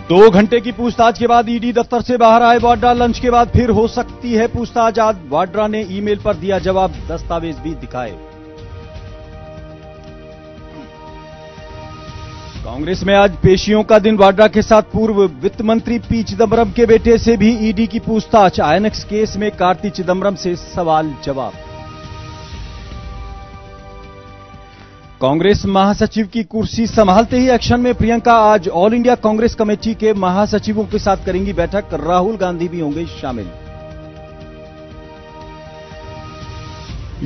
2 घंटे की पूछताछ के बाद ईडी दफ्तर से बाहर आए वाड्रा। लंच के बाद फिर हो सकती है पूछताछ। आज वाड्रा ने ईमेल पर दिया जवाब, दस्तावेज भी दिखाए। कांग्रेस में आज पेशियों का दिन। वाड्रा के साथ पूर्व वित्त मंत्री पी चिदम्बरम के बेटे से भी ईडी की पूछताछ। आईएनएक्स केस में कार्ति चिदम्बरम से सवाल जवाब। कांग्रेस महासचिव की कुर्सी संभालते ही एक्शन में प्रियंका। आज ऑल इंडिया कांग्रेस कमेटी के महासचिवों के साथ करेंगी बैठक। राहुल गांधी भी होंगे शामिल।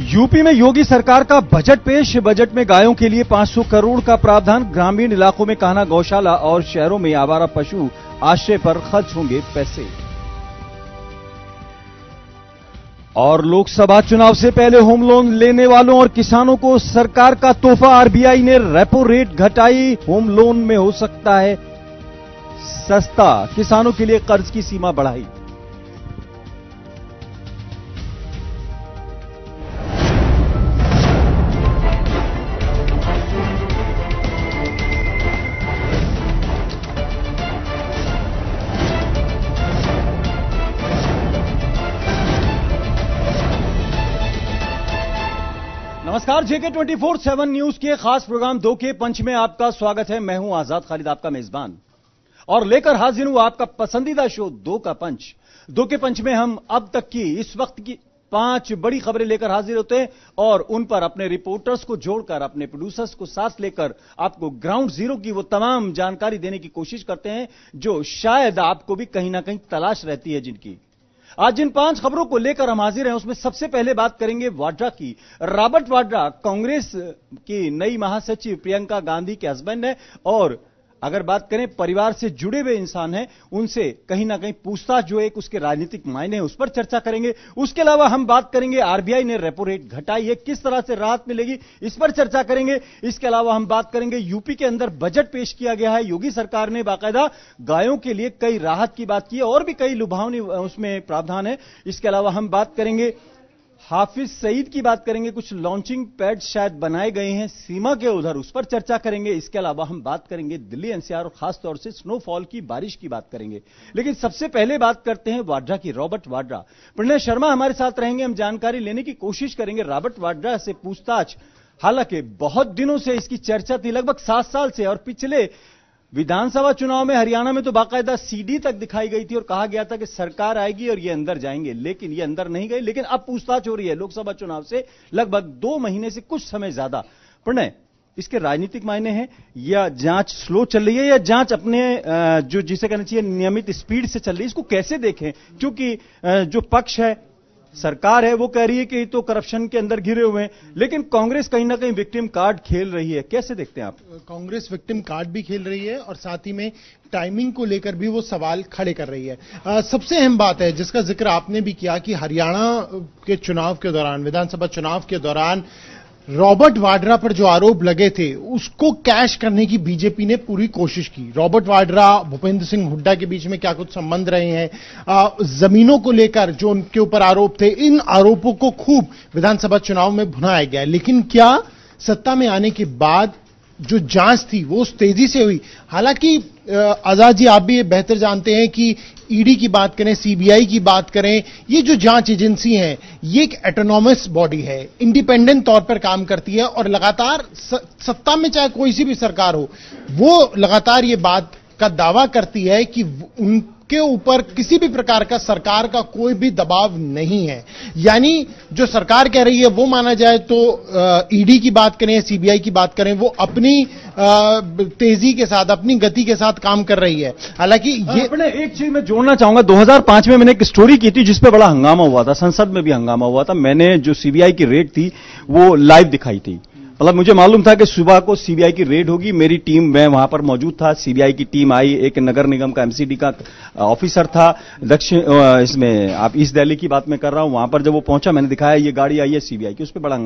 यूपी में योगी सरकार का बजट पेश। बजट में गायों के लिए 500 करोड़ का प्रावधान। ग्रामीण इलाकों में कान्हा गौशाला और शहरों में आवारा पशु आश्रय पर खर्च होंगे पैसे। और लोकसभा चुनाव से पहले होम लोन लेने वालों और किसानों को सरकार का तोहफा। आरबीआई ने रेपो रेट घटाई। होम लोन में हो सकता है सस्ता। किसानों के लिए कर्ज की सीमा बढ़ाई। नमस्कार, जेके 24/7 न्यूज के खास प्रोग्राम 2 के पंच में आपका स्वागत है। मैं हूं आजाद खालिद, आपका मेजबान, और लेकर हाजिर हूं आपका पसंदीदा शो 2 का पंच। 2 के पंच में हम अब तक की इस वक्त की 5 बड़ी खबरें लेकर हाजिर होते हैं और उन पर अपने रिपोर्टर्स को जोड़कर, अपने प्रोड्यूसर्स को साथ लेकर आपको ग्राउंड जीरो की वो तमाम जानकारी देने की कोशिश करते हैं जो शायद आपको भी कहीं ना कहीं तलाश रहती है। जिनकी आज जिन 5 खबरों को लेकर हम हाजिर हैं उसमें सबसे पहले बात करेंगे वाड्रा की। रॉबर्ट वाड्रा कांग्रेस की नई महासचिव प्रियंका गांधी के हस्बैंड है और अगर बात करें परिवार से जुड़े हुए इंसान हैं, उनसे कहीं ना कहीं पूछताछ जो एक उसके राजनीतिक मायने हैं उस पर चर्चा करेंगे। उसके अलावा हम बात करेंगे आरबीआई ने रेपो रेट घटाई है, किस तरह से राहत मिलेगी, इस पर चर्चा करेंगे। इसके अलावा हम बात करेंगे यूपी के अंदर बजट पेश किया गया है। योगी सरकार ने बाकायदा गायों के लिए कई राहत की बात की है और भी कई लुभावनी उसमें प्रावधान है। इसके अलावा हम बात करेंगे हाफिज सईद की बात करेंगे। कुछ लॉन्चिंग पैड शायद बनाए गए हैं सीमा के उधर, उस पर चर्चा करेंगे। इसके अलावा हम बात करेंगे दिल्ली एनसीआर और खासतौर से स्नोफॉल की, बारिश की बात करेंगे। लेकिन सबसे पहले बात करते हैं वाड्रा की। रॉबर्ट वाड्रा, प्रणय शर्मा हमारे साथ रहेंगे, हम जानकारी लेने की कोशिश करेंगे रॉबर्ट वाड्रा से पूछताछ। हालांकि बहुत दिनों से इसकी चर्चा थी, लगभग 7 साल से, और पिछले विधानसभा चुनाव में हरियाणा में तो बाकायदा सीडी तक दिखाई गई थी और कहा गया था कि सरकार आएगी और ये अंदर जाएंगे, लेकिन ये अंदर नहीं गए। लेकिन अब पूछताछ हो रही है लोकसभा चुनाव से लगभग 2 महीने से कुछ समय ज्यादा। प्रणय, इसके राजनीतिक मायने हैं या जांच स्लो चल रही है या जांच अपने जो जिसे कहना चाहिए नियमित स्पीड से चल रही है, इसको कैसे देखें? क्योंकि जो पक्ष है, सरकार है, वो कह रही है कि तो करप्शन के अंदर घिरे हुए हैं, लेकिन कांग्रेस कहीं ना कहीं विक्टिम कार्ड खेल रही है। कैसे देखते हैं आप? कांग्रेस विक्टिम कार्ड भी खेल रही है और साथ ही में टाइमिंग को लेकर भी वो सवाल खड़े कर रही है। सबसे अहम बात है जिसका जिक्र आपने भी किया कि हरियाणा के चुनाव के दौरान, विधानसभा चुनाव के दौरान रॉबर्ट वाड्रा पर जो आरोप लगे थे उसको कैश करने की बीजेपी ने पूरी कोशिश की। रॉबर्ट वाड्रा, भूपेंद्र सिंह हुड्डा के बीच में क्या कुछ संबंध रहे हैं, जमीनों को लेकर जो उनके ऊपर आरोप थे, इन आरोपों को खूब विधानसभा चुनाव में भुनाया गया। लेकिन क्या सत्ता में आने के बाद जो जांच थी वो उस तेजी से हुई? हालांकि आजाद जी, आप भी ये बेहतर जानते हैं कि ईडी की बात करें, सीबीआई की बात करें, ये जो जांच एजेंसी है ये एक ऑटोनॉमस बॉडी है, इंडिपेंडेंट तौर पर काम करती है और लगातार सत्ता में चाहे कोई सी भी सरकार हो, वो लगातार ये बात का दावा करती है कि उनके ऊपर किसी भी प्रकार का सरकार का कोई भी दबाव नहीं है। यानी जो सरकार कह रही है वो माना जाए तो ईडी की बात करें, सीबीआई की बात करें, वो अपनी तेजी के साथ, अपनी गति के साथ काम कर रही है। हालांकि ये अपने एक चीज मैं जोड़ना चाहूंगा, 2005 में मैंने एक स्टोरी की थी जिसपे बड़ा हंगामा हुआ था, संसद में भी हंगामा हुआ था। मैंने जो सीबीआई की रेड थी वो लाइव दिखाई थी। मतलब मुझे मालूम था कि सुबह को सीबीआई की रेड होगी, मेरी टीम, मैं वहां पर मौजूद था, सीबीआई की टीम आई, एक नगर निगम का एमसीडी का ऑफिसर था, दक्षिण इसमें आप ईस्ट दिल्ली की बात मैं कर रहा हूं। वहां पर जब वो पहुंचा मैंने दिखाया ये गाड़ी आई है सीबीआई की, उस पर बड़ा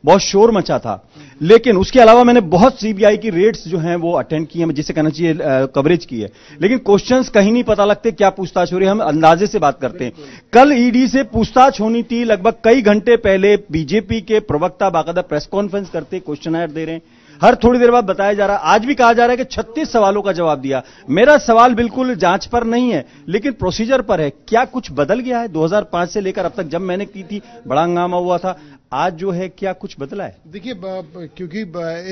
बहुत शोर मचा था। लेकिन उसके अलावा मैंने बहुत सीबीआई की रेड्स जो हैं वो अटेंड की हैं, जिसे कहना चाहिए कवरेज की है, लेकिन क्वेश्चंस कहीं नहीं पता लगते क्या पूछताछ हो रही है, हम अंदाजे से बात करते हैं। कल ईडी से पूछताछ होनी थी, लगभग कई घंटे पहले बीजेपी के प्रवक्ता बाकायदा प्रेस कॉन्फ्रेंस करते, क्वेश्चनर दे रहे हैं। हर थोड़ी देर बाद बताया जा रहा है, आज भी कहा जा रहा है कि 36 सवालों का जवाब दिया। मेरा सवाल बिल्कुल जांच पर नहीं है, लेकिन प्रोसीजर पर है। क्या कुछ बदल गया है 2005 से लेकर अब तक? जब मैंने की थी बड़ा हंगामा हुआ था, आज जो है क्या कुछ बदला है? देखिए, क्योंकि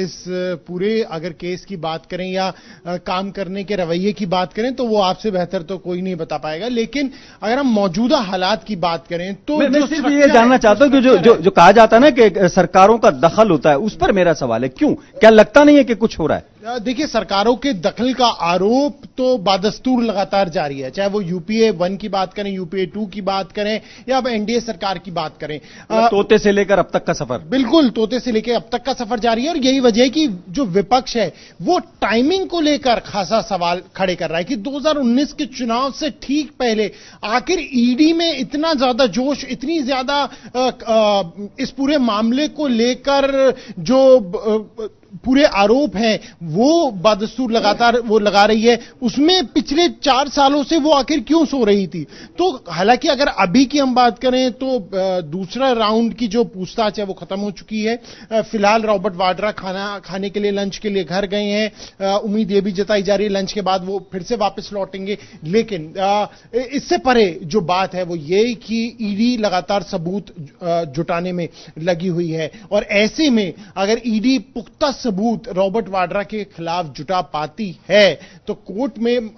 इस पूरे अगर केस की बात करें या काम करने के रवैये की बात करें तो वो आपसे बेहतर तो कोई नहीं बता पाएगा, लेकिन अगर हम मौजूदा हालात की बात करें तो मैं सिर्फ ये जानना चाहता हूं कि जो कहा जाता है ना कि सरकारों का दखल होता है, उस पर मेरा सवाल है, क्यों? क्या लगता नहीं है कि कुछ हो रहा है? देखिए, सरकारों के दखल का आरोप तो बादस्तूर लगातार जारी है, चाहे वो यूपीए 1 की बात करें, यूपीए 2 की बात करें या अब एनडीए सरकार की बात करें। तोते से लेकर अब तक का सफर, बिल्कुल तोते से लेकर अब तक का सफर जारी है, और यही वजह है कि जो विपक्ष है वो टाइमिंग को लेकर खासा सवाल खड़े कर रहा है कि 2019 के चुनाव से ठीक पहले आखिर ईडी में इतना ज्यादा जोश, इतनी ज्यादा इस पूरे मामले को लेकर जो पूरे आरोप हैं वो बादस्तूर लगातार वो लगा रही है, उसमें पिछले 4 सालों से वो आखिर क्यों सो रही थी? तो हालांकि अगर अभी की हम बात करें तो दूसरा राउंड की जो पूछताछ है वो खत्म हो चुकी है। फिलहाल रॉबर्ट वाड्रा खाना खाने के लिए, लंच के लिए घर गए हैं। उम्मीद ये भी जताई जा रही है लंच के बाद वो फिर से वापस लौटेंगे, लेकिन इससे परे जो बात है वो ये कि ईडी लगातार सबूत जुटाने में लगी हुई है, और ऐसे में अगर ईडी पुख्ता सबूत रॉबर्ट वाड्रा के खिलाफ जुटा पाती है तो कोर्ट में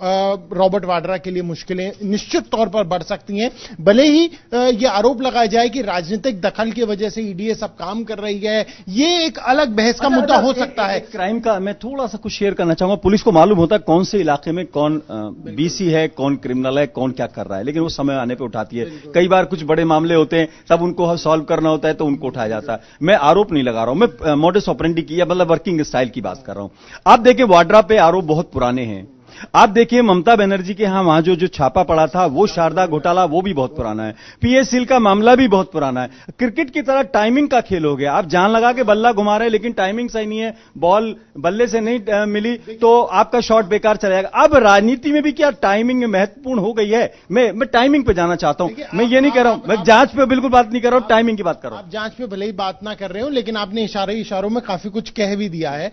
रॉबर्ट वाड्रा के लिए मुश्किलें निश्चित तौर पर बढ़ सकती हैं। भले ही यह आरोप लगाया जाए कि राजनीतिक दखल की वजह से ईडी सब काम कर रही है, यह एक अलग बहस का मुद्दा हो सकता है। क्राइम का मैं थोड़ा सा कुछ शेयर करना चाहूंगा। पुलिस को मालूम होता है कौन से इलाके में कौन बीसी है, कौन क्रिमिनल है, कौन क्या कर रहा है, लेकिन वो समय आने पर उठाती है। कई बार कुछ बड़े मामले होते हैं तब उनको सॉल्व करना होता है तो उनको उठाया जाता है। मैं आरोप नहीं लगा रहा हूं, मैं मॉडस ऑपरेंडी की या मतलब वर्किंग स्टाइल की बात कर रहा हूं। आप देखिए वाड्रा पे आरोप बहुत पुराने हैं। आप देखिए ममता बनर्जी के वहां जो छापा पड़ा था वो शारदा घोटाला वो भी बहुत पुराना है। पीएसएल का मामला भी बहुत पुराना है। क्रिकेट की तरह टाइमिंग का खेल हो गया। आप जान लगा के बल्ला घुमा रहे हैं लेकिन टाइमिंग सही नहीं है, बॉल बल्ले से नहीं मिली तो आपका शॉट बेकार चला जाएगा। अब राजनीति में भी क्या टाइमिंग महत्वपूर्ण हो गई है? मैं टाइमिंग पे जाना चाहता हूं। मैं ये नहीं कह रहा हूं, मैं जांच पे बिल्कुल बात नहीं कर रहा हूं, टाइमिंग की बात कर रहा हूं। आप जांच पे भले ही बात ना कर रहे हो लेकिन आपने इशारों में काफी कुछ कह भी दिया है।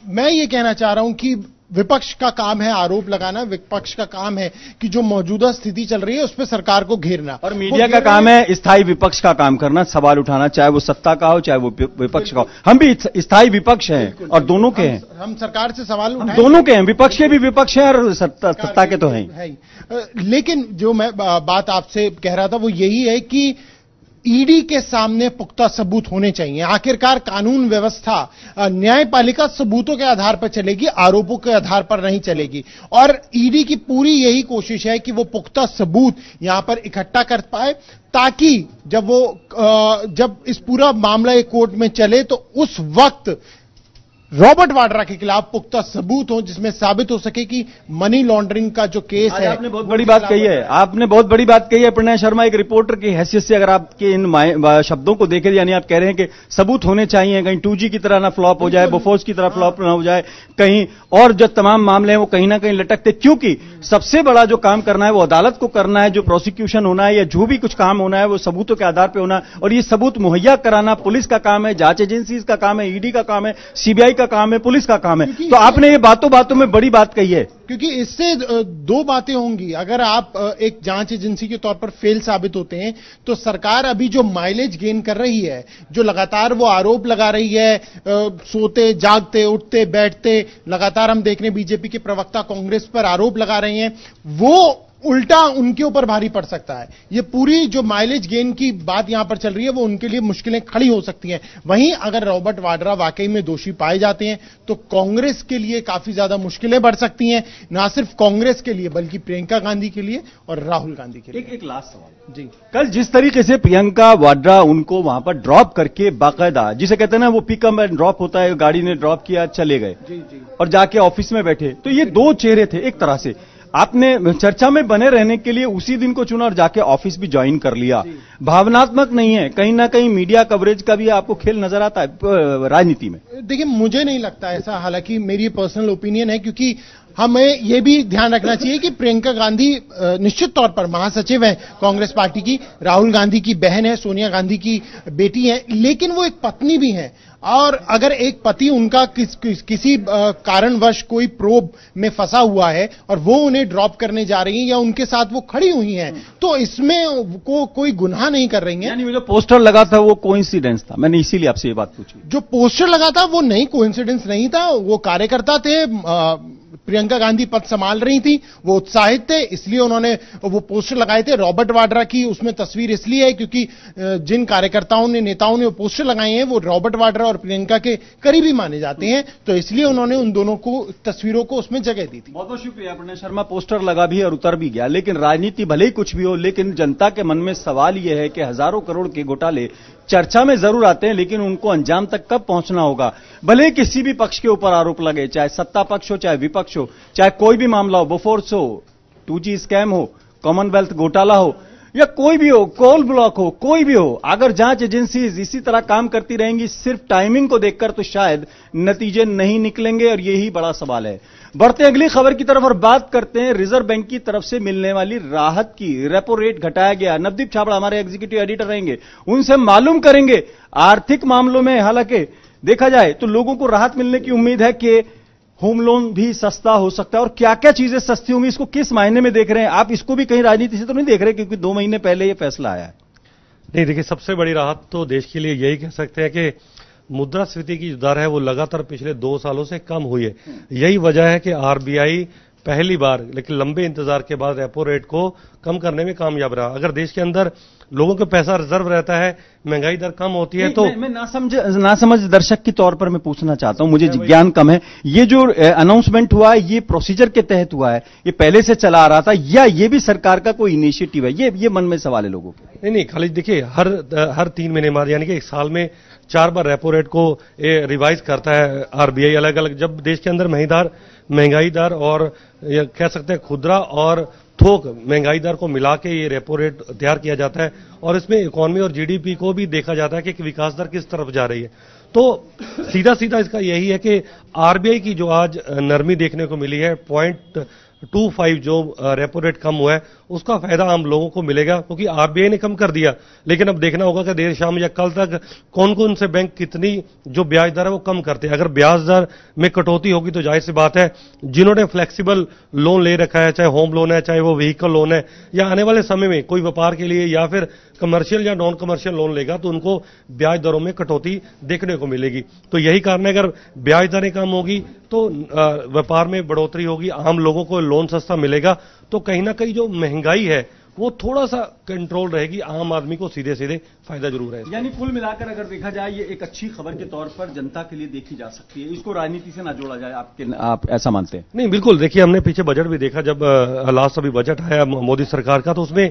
मैं ये कहना चाह रहा हूं कि विपक्ष का काम है आरोप लगाना, विपक्ष का काम है कि जो मौजूदा स्थिति चल रही है उस पर सरकार को घेरना, और मीडिया का काम है स्थायी विपक्ष का काम करना, सवाल उठाना, चाहे वो सत्ता का हो चाहे वो विपक्ष का हो। हम भी स्थायी विपक्ष हैं और दोनों के हैं। हम सरकार से सवाल उठाएं, दोनों के हैं, विपक्ष के भी विपक्ष हैं और सत्ता के तो हैं। लेकिन जो मैं बात आपसे कह रहा था वो यही है कि ईडी के सामने पुख्ता सबूत होने चाहिए। आखिरकार कानून व्यवस्था, न्यायपालिका सबूतों के आधार पर चलेगी, आरोपों के आधार पर नहीं चलेगी, और ईडी की पूरी यही कोशिश है कि वो पुख्ता सबूत यहां पर इकट्ठा कर पाए ताकि जब इस पूरा मामला एक कोर्ट में चले तो उस वक्त रॉबर्ट वाड्रा के खिलाफ पुख्ता सबूत हो जिसमें साबित हो सके कि मनी लॉन्ड्रिंग का जो केस है। आपने बहुत बड़ी बात कही है, आपने बहुत बड़ी बात कही है प्रणय शर्मा। एक रिपोर्टर की हैसियत से अगर आपके इन शब्दों को देखें, यानी आप कह रहे हैं कि सबूत होने चाहिए, कहीं 2G की तरह ना फ्लॉप हो जाए, बोफोर्स की तरह फ्लॉप ना हो जाए, कहीं और जो तमाम मामले हैं वो कहीं ना कहीं लटकते, क्योंकि सबसे बड़ा जो काम करना है वो अदालत को करना है। जो प्रोसिक्यूशन होना है या जो भी कुछ काम होना है वो सबूतों के आधार पर होना है, और ये सबूत मुहैया कराना पुलिस का काम है, जांच एजेंसी का काम है, ईडी का काम है, सीबीआई का काम है, पुलिस का काम है। तो आपने ये बातों में बड़ी बात कही है, क्योंकि इससे दो बातें होंगी। अगर आप एक जांच एजेंसी के तौर पर फेल साबित होते हैं तो सरकार अभी जो माइलेज गेन कर रही है, जो लगातार वो आरोप लगा रही है, सोते जागते उठते बैठते लगातार हम देख रहे हैं बीजेपी के प्रवक्ता कांग्रेस पर आरोप लगा रहे हैं, वो उल्टा उनके ऊपर भारी पड़ सकता है। ये पूरी जो माइलेज गेन की बात यहां पर चल रही है वो उनके लिए मुश्किलें खड़ी हो सकती हैं। वहीं अगर रॉबर्ट वाड्रा वाकई में दोषी पाए जाते हैं तो कांग्रेस के लिए काफी ज्यादा मुश्किलें बढ़ सकती हैं, ना सिर्फ कांग्रेस के लिए बल्कि प्रियंका गांधी के लिए और राहुल गांधी के लिए। एक लास्ट सवाल जी, कल जिस तरीके से प्रियंका वाड्रा उनको वहां पर ड्रॉप करके बाकायदा, जिसे कहते हैं ना वो पिकअप एंड ड्रॉप होता है, गाड़ी ने ड्रॉप किया चले गए और जाके ऑफिस में बैठे, तो ये दो चेहरे थे। एक तरह से आपने चर्चा में बने रहने के लिए उसी दिन को चुना और जाके ऑफिस भी ज्वाइन कर लिया। भावनात्मक नहीं है, कहीं ना कहीं मीडिया कवरेज का भी आपको खेल नजर आता है राजनीति में? देखिए, मुझे नहीं लगता ऐसा, हालांकि मेरी पर्सनल ओपिनियन है, क्योंकि हमें यह भी ध्यान रखना चाहिए कि प्रियंका गांधी निश्चित तौर पर महासचिव है कांग्रेस पार्टी की, राहुल गांधी की बहन है, सोनिया गांधी की बेटी है, लेकिन वो एक पत्नी भी है। और अगर एक पति उनका किसी कारणवश कोई प्रोब में फंसा हुआ है और वो उन्हें ड्रॉप करने जा रही हैं या उनके साथ वो खड़ी हुई हैं, तो इसमें कोई गुनाह नहीं कर रही हैं। यानी वो जो पोस्टर लगा था वो कोइंसिडेंस था, मैंने इसीलिए आपसे ये बात पूछी। जो पोस्टर लगा था वो नहीं कोइंसिडेंस नहीं था, वो कार्यकर्ता थे, प्रियंका गांधी पद संभाल रही थी, वो उत्साहित थे, इसलिए उन्होंने वो पोस्टर लगाए थे। रॉबर्ट वाड्रा की उसमें तस्वीर इसलिए है क्योंकि जिन कार्यकर्ताओं ने, नेताओं ने वो पोस्टर लगाए हैं वो रॉबर्ट वाड्रा और प्रियंका के करीबी माने जाते हैं, तो इसलिए उन्होंने उन दोनों को तस्वीरों को उसमें जगह दी थी। बहुत बहुत शुक्रिया प्रणय शर्मा। पोस्टर लगा भी और उतर भी गया, लेकिन राजनीति भले ही कुछ भी हो, लेकिन जनता के मन में सवाल यह है कि हजारों करोड़ के घोटाले चर्चा में जरूर आते हैं, लेकिन उनको अंजाम तक कब पहुंचना होगा। भले किसी भी पक्ष के ऊपर आरोप लगे, चाहे सत्ता पक्ष हो, चाहे विपक्ष हो, चाहे कोई भी मामला हो, बोफोर्स हो, 2G स्कैम हो, कॉमनवेल्थ घोटाला हो, या कोई भी हो, कोल ब्लॉक हो, कोई भी हो, अगर जांच एजेंसीज इसी तरह काम करती रहेंगी सिर्फ टाइमिंग को देखकर, तो शायद नतीजे नहीं निकलेंगे, और यही बड़ा सवाल है। बढ़ते हैं अगली खबर की तरफ और बात करते हैं रिजर्व बैंक की तरफ से मिलने वाली राहत की। रेपो रेट घटाया गया। नवदीप छाबड़ा हमारे एग्जीक्यूटिव एडिटर रहेंगे, उनसे मालूम करेंगे आर्थिक मामलों में हालांकि देखा जाए तो लोगों को राहत मिलने की उम्मीद है कि होम लोन भी सस्ता हो सकता है, और क्या क्या चीजें सस्ती होंगी, इसको किस मायने में देख रहे हैं आप? इसको भी कहीं राजनीति से तो नहीं देख रहे, क्योंकि 2 महीने पहले यह फैसला आया है। नहीं, देखिए, सबसे बड़ी राहत तो देश के लिए यही कह सकते हैं कि मुद्रास्फीति की दर है वो लगातार पिछले 2 सालों से कम हुई है। यही वजह है कि आरबीआई पहली बार लेकिन लंबे इंतजार के बाद रेपो रेट को कम करने में कामयाब रहा। अगर देश के अंदर लोगों के पैसा रिजर्व रहता है, महंगाई दर कम होती है, तो मैं ना समझ दर्शक के तौर पर मैं पूछना चाहता हूं, मुझे ज्ञान कम है। ये जो अनाउंसमेंट हुआ है ये प्रोसीजर के तहत हुआ है, ये पहले से चला आ रहा था, या ये भी सरकार का कोई इनिशिएटिव है? ये मन में सवाल है लोगों के। नहीं, खाली देखिए, हर 3 महीने बाद यानी कि 1 साल में 4 बार रेपो रेट को रिवाइज करता है आरबीआई अलग अलग। जब देश के अंदर महंगाई दर और कह सकते हैं खुदरा और थोक महंगाई दर को मिला के ये रेपो रेट तैयार किया जाता है, और इसमें इकोनॉमी और जीडीपी को भी देखा जाता है कि विकास दर किस तरफ जा रही है। तो सीधा सीधा इसका यही है कि आरबीआई की जो आज नरमी देखने को मिली है, 0.25 जो रेपो रेट कम हुआ है, उसका फायदा आम लोगों को मिलेगा, क्योंकि आरबीआई ने कम कर दिया। लेकिन अब देखना होगा कि देर शाम या कल तक कौन कौन से बैंक कितनी जो ब्याज दर है वो कम करते हैं। अगर ब्याज दर में कटौती होगी तो जाहिर सी बात है जिन्होंने फ्लेक्सिबल लोन ले रखा है, चाहे होम लोन है, चाहे वो व्हीकल लोन है, या आने वाले समय में कोई व्यापार के लिए या फिर कमर्शियल या नॉन कमर्शियल लोन लेगा, तो उनको ब्याज दरों में कटौती देखने को मिलेगी। तो यही कारण है, अगर ब्याज दरें कम होगी तो व्यापार में बढ़ोतरी होगी, आम लोगों को लोन सस्ता मिलेगा, तो कहीं ना कहीं जो महंगाई है वो थोड़ा सा कंट्रोल रहेगी, आम आदमी को सीधे सीधे फायदा जरूर है। यानी कुल मिलाकर अगर देखा जाए ये एक अच्छी खबर के तौर पर जनता के लिए देखी जा सकती है, इसको राजनीति से ना जोड़ा जाए, आप ऐसा मानते हैं? नहीं, बिल्कुल। देखिए, हमने पीछे बजट भी देखा, जब लास्ट अभी बजट आया मोदी सरकार का, तो उसमें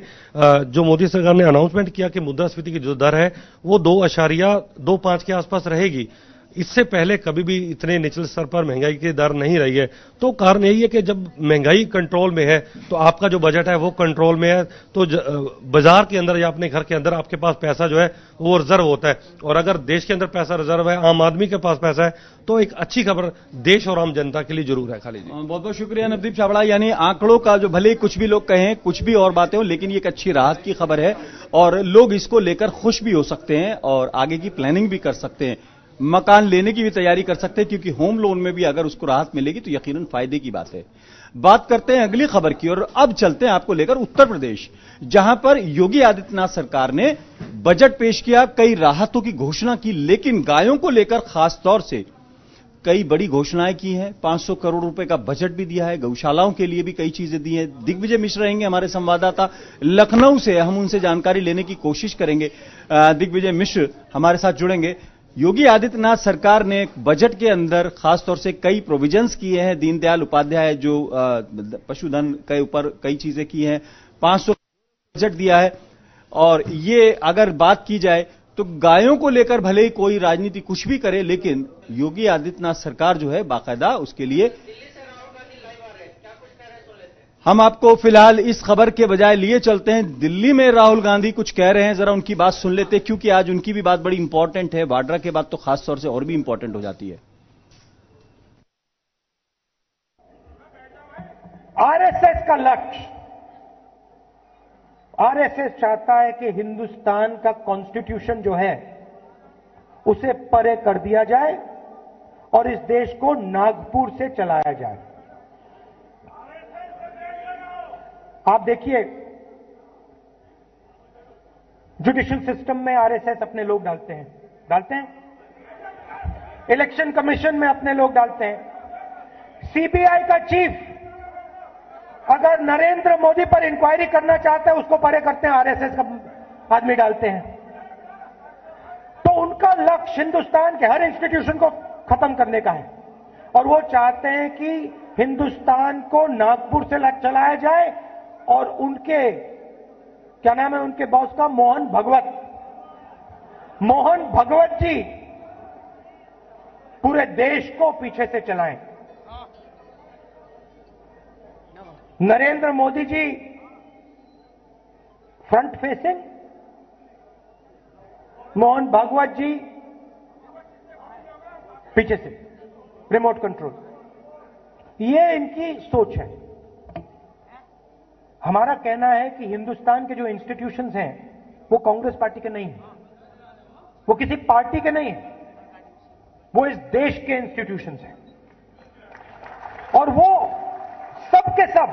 जो मोदी सरकार ने अनाउंसमेंट किया कि मुद्रास्फीति की जो दर है वो 2.25 के आसपास रहेगी। इससे पहले कभी भी इतने निचले स्तर पर महंगाई की दर नहीं रही है। तो कारण यही है कि जब महंगाई कंट्रोल में है तो आपका जो बजट है वो कंट्रोल में है, तो बाजार के अंदर या अपने घर के अंदर आपके पास पैसा जो है वो रिजर्व होता है। और अगर देश के अंदर पैसा रिजर्व है, आम आदमी के पास पैसा है, तो एक अच्छी खबर देश और आम जनता के लिए जरूर है। खाली जी, बहुत बहुत शुक्रिया नवदीप छाबड़ा। यानी आंकड़ों का जो भले कुछ भी लोग कहें, कुछ भी और बातें हो, लेकिन ये एक अच्छी राहत की खबर है और लोग इसको लेकर खुश भी हो सकते हैं और आगे की प्लानिंग भी कर सकते हैं, मकान लेने की भी तैयारी कर सकते हैं, क्योंकि होम लोन में भी अगर उसको राहत मिलेगी तो यकीनन फायदे की बात है। बात करते हैं अगली खबर की और अब चलते हैं आपको लेकर उत्तर प्रदेश, जहां पर योगी आदित्यनाथ सरकार ने बजट पेश किया, कई राहतों की घोषणा की, लेकिन गायों को लेकर खास तौर से कई बड़ी घोषणाएं की हैं। 500 करोड़ रुपए का बजट भी दिया है, गौशालाओं के लिए भी कई चीजें दी हैं। दिग्विजय मिश्र रहेंगे हमारे संवाददाता लखनऊ से, हम उनसे जानकारी लेने की कोशिश करेंगे। दिग्विजय मिश्र हमारे साथ जुड़ेंगे। योगी आदित्यनाथ सरकार ने बजट के अंदर खासतौर से कई प्रोविजंस किए हैं, दीनदयाल उपाध्याय जो पशुधन के ऊपर कई चीजें की हैं, 500 बजट दिया है। और ये अगर बात की जाए तो गायों को लेकर भले ही कोई राजनीति कुछ भी करे, लेकिन योगी आदित्यनाथ सरकार जो है बाकायदा उसके लिए, हम आपको फिलहाल इस खबर के बजाय लिए चलते हैं दिल्ली में राहुल गांधी कुछ कह रहे हैं, जरा उनकी बात सुन लेते हैं, क्योंकि आज उनकी भी बात बड़ी इंपॉर्टेंट है। वाड्रा के बाद तो खास तौर से और भी इंपॉर्टेंट हो जाती है। आरएसएस का लक्ष्य, आरएसएस चाहता है कि हिंदुस्तान का कॉन्स्टिट्यूशन जो है उसे परे कर दिया जाए और इस देश को नागपुर से चलाया जाए। आप देखिए, जुडिशियल सिस्टम में आरएसएस अपने लोग डालते हैं, इलेक्शन कमीशन में अपने लोग डालते हैं। सीबीआई का चीफ अगर नरेंद्र मोदी पर इंक्वायरी करना चाहते हैं, उसको परे करते हैं, आरएसएस का आदमी डालते हैं। तो उनका लक्ष्य हिंदुस्तान के हर इंस्टीट्यूशन को खत्म करने का है और वो चाहते हैं कि हिंदुस्तान को नागपुर से चलाया जाए और उनके, क्या नाम है उनके बॉस का, मोहन भगवत जी पूरे देश को पीछे से चलाएं। नरेंद्र मोदी जी फ्रंट फेसिंग, मोहन भागवत जी पीछे से रिमोट कंट्रोल, ये इनकी सोच है। हमारा कहना है कि हिंदुस्तान के जो इंस्टीट्यूशंस हैं वो कांग्रेस पार्टी के नहीं हैं, वो किसी पार्टी के नहीं हैं, वो इस देश के इंस्टीट्यूशंस हैं और वो सब के सब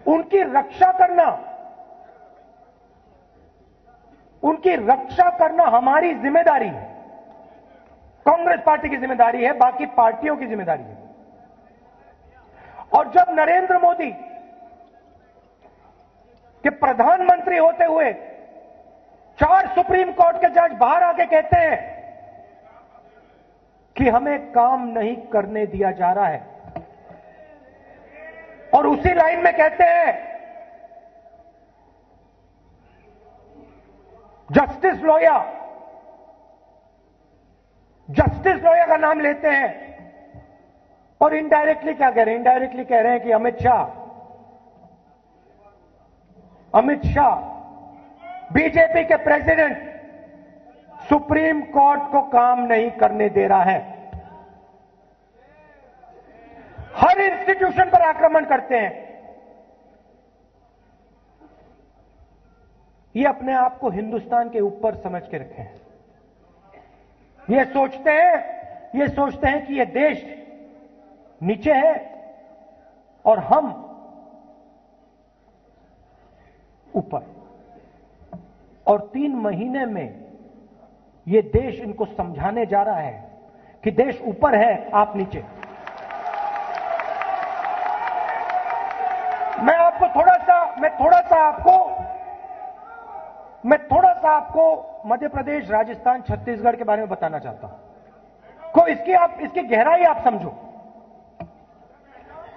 उनकी रक्षा करना हमारी जिम्मेदारी है, कांग्रेस पार्टी की जिम्मेदारी है, बाकी पार्टियों की जिम्मेदारी है। और जब नरेंद्र मोदी के प्रधानमंत्री होते हुए 4 सुप्रीम कोर्ट के जज बाहर आके कहते हैं कि हमें काम नहीं करने दिया जा रहा है और उसी लाइन में कहते हैं जस्टिस लोया का नाम लेते हैं और इनडायरेक्टली क्या कह रहे हैं? इनडायरेक्टली कह रहे हैं कि अमित शाह बीजेपी के प्रेसिडेंट सुप्रीम कोर्ट को काम नहीं करने दे रहा है, हर इंस्टीट्यूशन पर आक्रमण करते हैं। ये अपने आप को हिंदुस्तान के ऊपर समझ के रखे हैं। ये सोचते हैं कि ये देश नीचे है और हम ऊपर, और 3 महीने में ये देश इनको समझाने जा रहा है कि देश ऊपर है, आप नीचे। मैं थोड़ा सा आपको मध्य प्रदेश, राजस्थान, छत्तीसगढ़ के बारे में बताना चाहता हूं, इसकी गहराई आप समझो।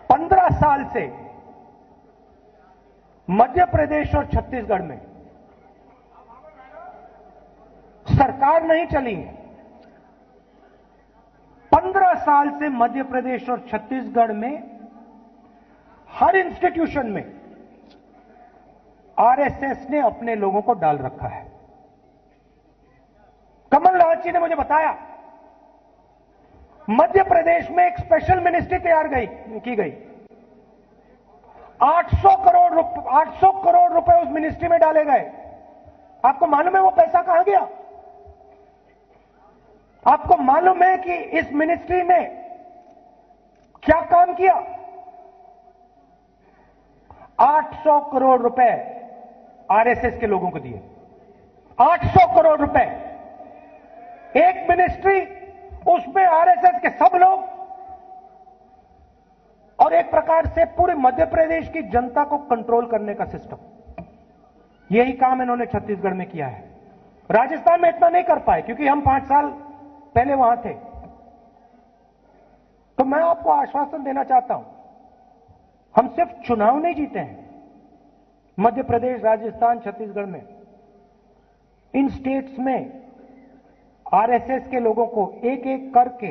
15 साल से मध्य प्रदेश और छत्तीसगढ़ में सरकार नहीं चली है। 15 साल से मध्य प्रदेश और छत्तीसगढ़ में हर इंस्टीट्यूशन में आरएसएस ने अपने लोगों को डाल रखा है। कमलनाथ जी ने मुझे बताया, मध्य प्रदेश में एक स्पेशल मिनिस्ट्री तैयार की गई, 800 करोड़ रुपए उस मिनिस्ट्री में डाले गए। आपको मालूम है वो पैसा कहां गया? आपको मालूम है कि इस मिनिस्ट्री ने क्या काम किया? 800 करोड़ रुपए आरएसएस के लोगों को दिए। 800 करोड़ रुपए, एक मिनिस्ट्री, उसमें आरएसएस के सब लोग, और एक प्रकार से पूरे मध्य प्रदेश की जनता को कंट्रोल करने का सिस्टम। यही काम इन्होंने छत्तीसगढ़ में किया है। राजस्थान में इतना नहीं कर पाए क्योंकि हम 5 साल पहले वहां थे। तो मैं आपको आश्वासन देना चाहता हूं, हम सिर्फ चुनाव नहीं जीते हैं मध्य प्रदेश, राजस्थान, छत्तीसगढ़ में। इन स्टेट्स में आरएसएस के लोगों को एक एक करके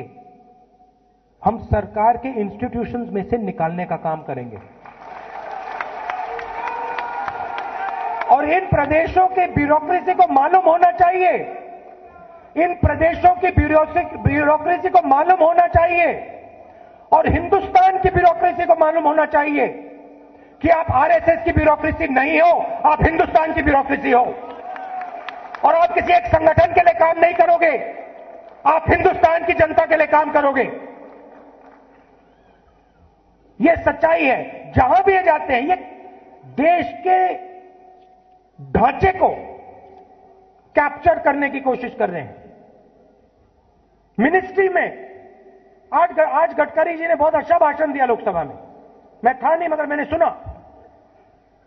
हम सरकार के इंस्टीट्यूशंस में से निकालने का काम करेंगे। और इन प्रदेशों के ब्यूरोक्रेसी को मालूम होना चाहिए, इन प्रदेशों की ब्यूरोक्रेसी को मालूम होना चाहिए और हिंदुस्तान की ब्यूरोक्रेसी को मालूम होना चाहिए कि आप आरएसएस की ब्यूरोक्रेसी नहीं हो, आप हिंदुस्तान की ब्यूरोक्रेसी हो। और आप किसी एक संगठन के लिए काम नहीं करोगे, आप हिंदुस्तान की जनता के लिए काम करोगे। यह सच्चाई है। जहां भी ये जाते हैं, ये देश के ढांचे को कैप्चर करने की कोशिश कर रहे हैं। मिनिस्ट्री में आज गडकरी जी ने बहुत अच्छा भाषण दिया लोकसभा में। मैं था नहीं मगर मैंने सुना।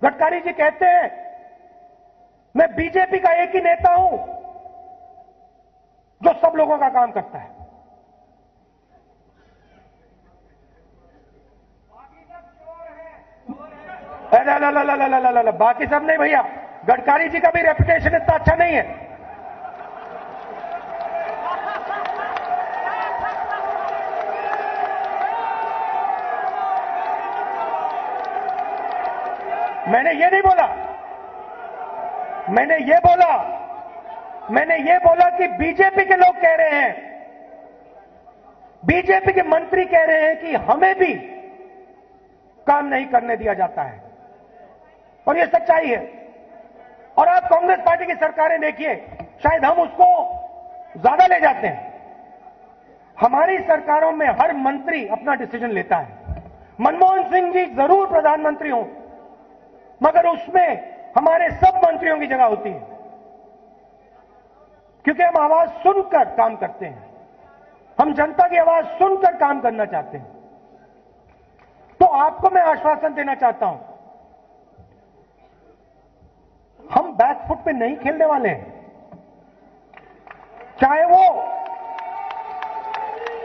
गडकरी जी कहते हैं, मैं बीजेपी का एक ही नेता हूं जो सब लोगों का काम करता है। बाकी सब नहीं भैया, गडकरी जी का भी रेपुटेशन इतना अच्छा नहीं है। मैंने ये नहीं बोला, मैंने ये बोला कि बीजेपी के लोग कह रहे हैं, बीजेपी के मंत्री कह रहे हैं कि हमें भी काम नहीं करने दिया जाता है, और ये सच्चाई है। और आप कांग्रेस पार्टी की सरकारें देखिए, शायद हम उसको ज्यादा ले जाते हैं। हमारी सरकारों में हर मंत्री अपना डिसीजन लेता है। मनमोहन सिंह जी जरूर प्रधानमंत्री हों, मगर उसमें हमारे सब मंत्रियों की जगह होती है, क्योंकि हम आवाज सुनकर काम करते हैं। हम जनता की आवाज सुनकर काम करना चाहते हैं। तो आपको मैं आश्वासन देना चाहता हूं, हम बैकफुट पे नहीं खेलने वाले हैं। चाहे वो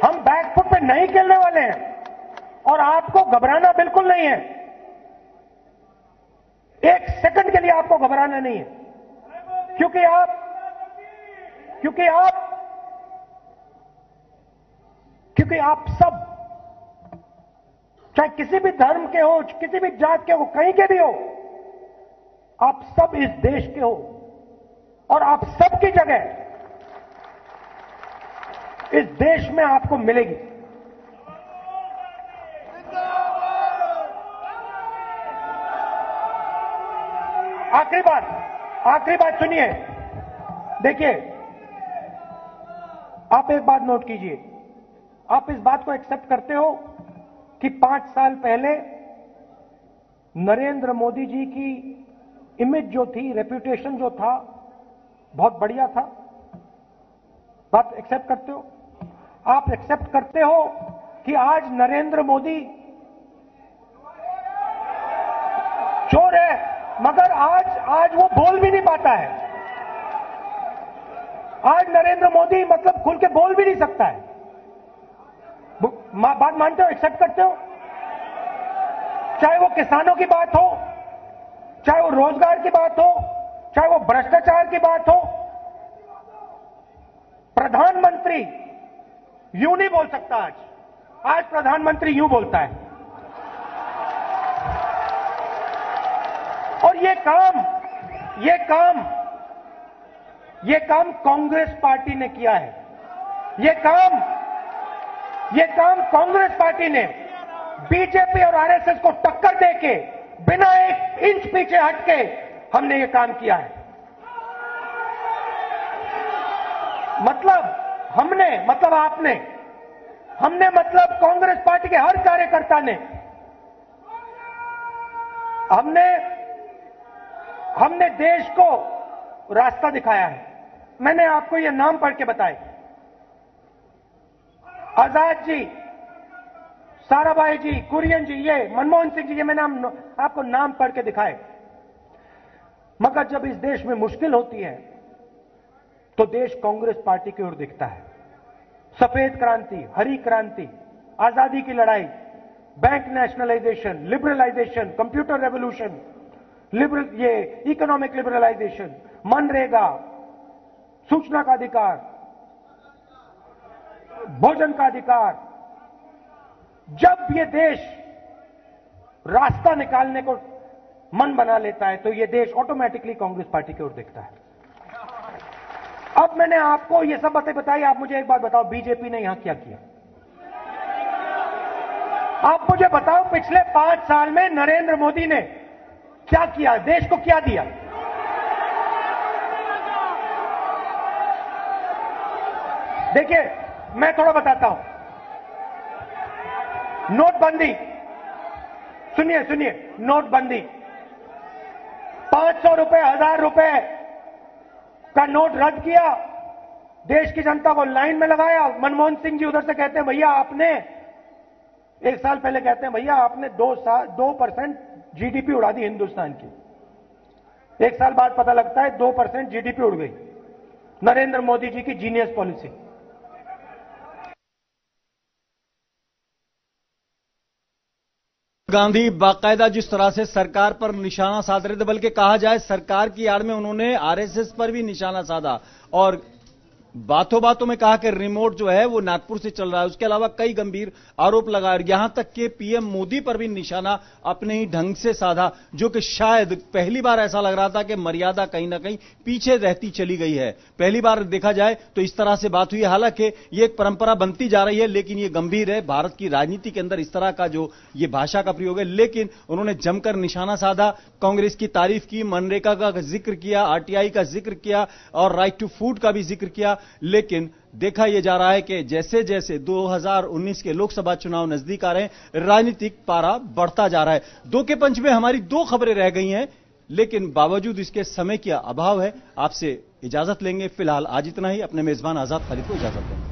हम बैकफुट पे नहीं खेलने वाले हैं, और आपको घबराना बिल्कुल नहीं है। एक सेकंड के लिए आपको घबराना नहीं है, क्योंकि आप सब, चाहे किसी भी धर्म के हो, किसी भी जात के हो, कहीं के भी हो, आप सब इस देश के हो, और आप सबकी जगह इस देश में आपको मिलेगी। आखिरी बात सुनिए। देखिए, आप एक बात नोट कीजिए। आप इस बात को एक्सेप्ट करते हो कि 5 साल पहले नरेंद्र मोदी जी की इमेज जो थी, रेप्यूटेशन जो था, बहुत बढ़िया था। बात एक्सेप्ट करते हो? आप एक्सेप्ट करते हो कि आज नरेंद्र मोदी चोर है, मगर आज वो बोल भी नहीं पाता है। आज नरेंद्र मोदी मतलब खुल के बोल भी नहीं सकता है। बात मानते हो? एक्सेप्ट करते हो? चाहे वो किसानों की बात हो, चाहे वो रोजगार की बात हो, चाहे वो भ्रष्टाचार की बात हो, प्रधानमंत्री यूं नहीं बोल सकता। आज प्रधानमंत्री यूं बोलता है। और ये काम कांग्रेस पार्टी ने किया है। ये काम कांग्रेस पार्टी ने बीजेपी और आरएसएस को टक्कर देके, बिना एक इंच पीछे हटके हमने ये काम किया है। मतलब कांग्रेस पार्टी के हर कार्यकर्ता ने, हमने देश को रास्ता दिखाया है। मैंने आपको ये नाम पढ़ के बताए। आजाद जी, साराभाई जी, कुरियन जी, ये मनमोहन सिंह जी, ये मैंने आपको नाम पढ़ के दिखाए। मगर जब इस देश में मुश्किल होती है तो देश कांग्रेस पार्टी की ओर दिखता है। सफेद क्रांति, हरी क्रांति, आजादी की लड़ाई, bank nationalisation, liberalisation, computer revolution, ये इकोनॉमिक लिबरलाइजेशन, मनरेगा, सूचना का अधिकार, भोजन का अधिकार। जब ये देश रास्ता निकालने को मन बना लेता है तो ये देश ऑटोमेटिकली कांग्रेस पार्टी की ओर देखता है। अब मैंने आपको ये सब बातें बताई। आप मुझे एक बात बताओ, बीजेपी ने यहां क्या किया? आप मुझे बताओ पिछले 5 साल में नरेंद्र मोदी ने क्या किया, देश को क्या दिया? देखिए मैं थोड़ा बताता हूं। नोटबंदी, सुनिए सुनिए, नोटबंदी 500 रुपए 1000 रुपए का नोट रद्द किया, देश की जनता को लाइन में लगाया। मनमोहन सिंह जी उधर से कहते हैं भैया आपने, 1 साल पहले कहते हैं भैया आपने 2% जीडीपी उड़ा दी हिंदुस्तान की। 1 साल बाद पता लगता है 2% जीडीपी उड़ गई। नरेंद्र मोदी जी की जीनियस पॉलिसी। गांधी बाकायदा जिस तरह से सरकार पर निशाना साध रहे थे, बल्कि कहा जाए सरकार की आड़ में उन्होंने आरएसएस पर भी निशाना साधा और बातों बातों में कहा कि रिमोट जो है वो नागपुर से चल रहा है। उसके अलावा कई गंभीर आरोप लगाए, यहां तक कि पीएम मोदी पर भी निशाना अपने ही ढंग से साधा, जो कि शायद पहली बार ऐसा लग रहा था कि मर्यादा कहीं ना कहीं पीछे रहती चली गई है। पहली बार देखा जाए तो इस तरह से बात हुई। हालांकि ये एक परंपरा बनती जा रही है, लेकिन ये गंभीर है। भारत की राजनीति के अंदर इस तरह का जो ये भाषा का प्रयोग है, लेकिन उन्होंने जमकर निशाना साधा, कांग्रेस की तारीफ की, मनरेगा का जिक्र किया, आरटीआई का जिक्र किया और राइट टू फूड का भी जिक्र किया। लेकिन देखा यह जा रहा है कि जैसे जैसे 2019 के लोकसभा चुनाव नजदीक आ रहे हैं, राजनीतिक पारा बढ़ता जा रहा है। 2 के पंच में हमारी 2 खबरें रह गई हैं, लेकिन बावजूद इसके समय का अभाव है। आपसे इजाजत लेंगे, फिलहाल आज इतना ही। अपने मेजबान आजाद खालिद को इजाजत दें।